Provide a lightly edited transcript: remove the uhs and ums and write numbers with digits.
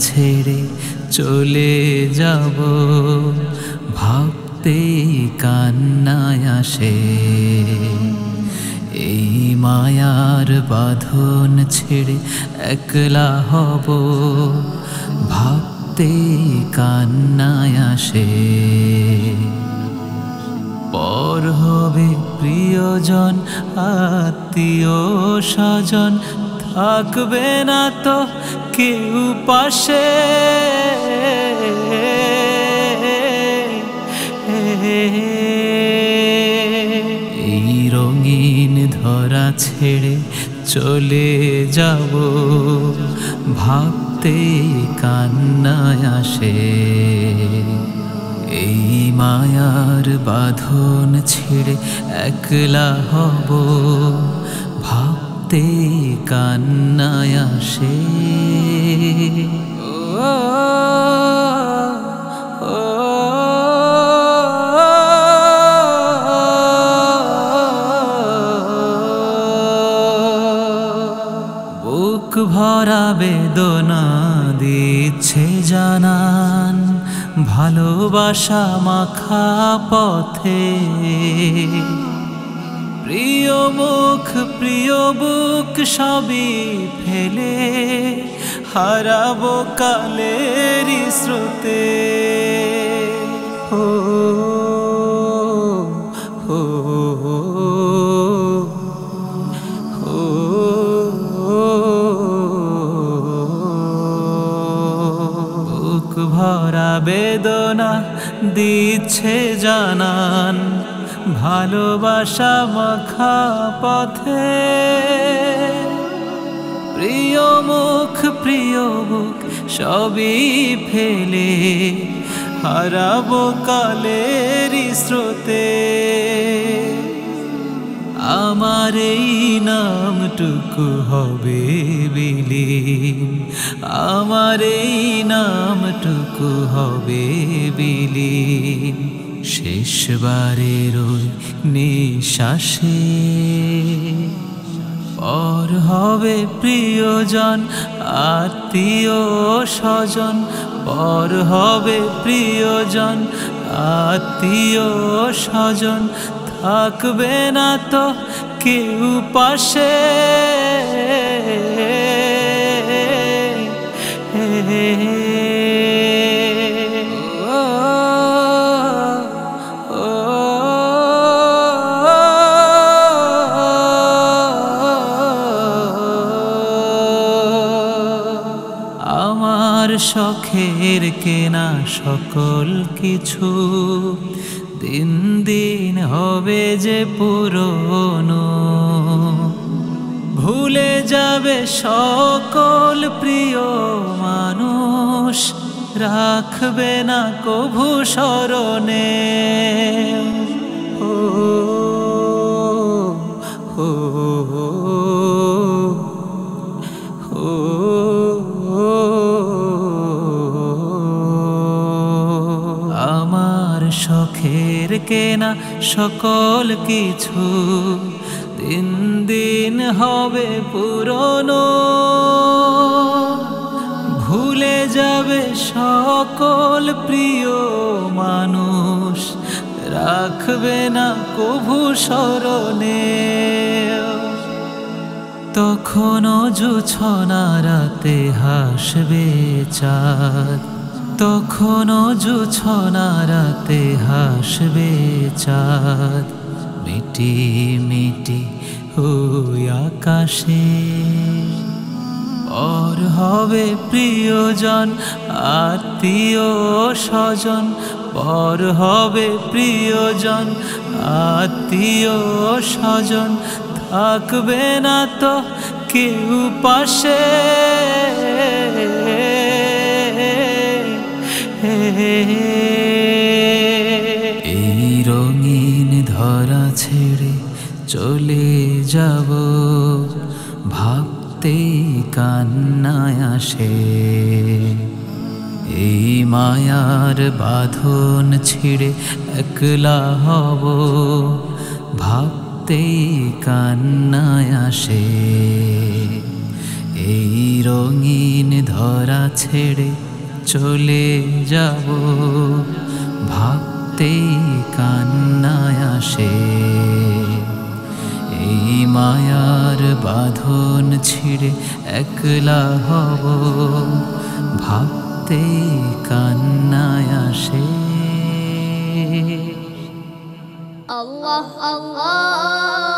ছেড়ে চলে যাব, ভাবতে কান্নায় আসে। এই মায়ার বাঁধন ছেড়ে একলা হব, ভাবতে কান্নায় আসে। পর হবে প্রিয়জন, আত্মীয় স্বজন, থাকবে না তো কেউ পাশে। এই রঙিন ধরা ছেড়ে চলে যাব, ভাবতে কান্নায় আসে। এই মায়ার বাঁধন ছেড়ে একলা হব, ভাবতে কান্নায় আসে। বুক ভরা বেদনা দিচ্ছে জানান, ভালোবাসা মাখা পথে। প্রিয় মুখ প্রিয় বুক সবই ফেলে হারাবো কালের স্রোতে। ও ও বুক ভরা বেদনা দিচ্ছে জানান, ভালোবাসা মাখা পথে। প্রিয় মুখ প্রিয় বুক সবই ফেলে হারাবো কালের স্রোতে। আমার এই নামটুকু হবে বিলীন, আমার এই নামটুকু হবে বিলীন শেষবারের ওই নিঃশ্বাসে। পর হবে প্রিয়জন, আত্মীয় স্বজন, পর হবে প্রিয়জন, আত্মীয় স্বজন, থাকবে না তো কেউ পাশে। আমার শখের কেনা সকল কিছু দিন দিন হবে যে পুরনো। ভুলে যাবে সকল প্রিয় মানুষ, রাখবে না কভু স্মরণে। ও ও আমার শখের কেনা সকল কিছু দিন দিন হবে পুরনো। ভুলে যাবে সকল প্রিয় মানুষ, রাখবে না কভু স্মরণে। তখনও জোছনা রাতে হাসবে চাঁদ, তখনও জোছনা রাতে হাসবে চাঁদ, মিটি মিটি ওই আকাশে। পর হবে প্রিয়জন, আত্মীয় স্বজন, পর হবে প্রিয়জন, আত্মীয় স্বজন, থাকবে না তো কেউ পাশে। এই রঙিন ধরা ছেড়ে চলে যাব, ভাবতে কান্নায় আসে। এই মায়ার বাঁধন ছিঁড়ে একলা হব, ভাবতে কান্নায় আসে। এই রঙিন ধরা ছেড়ে চলে যাব, ভাবতেই কান্নায় আসে। এই মায়ার বাঁধন ছিঁড়ে একলা হব, ভাবতেই কান্নায় আসে। আল্লাহ আল্লাহ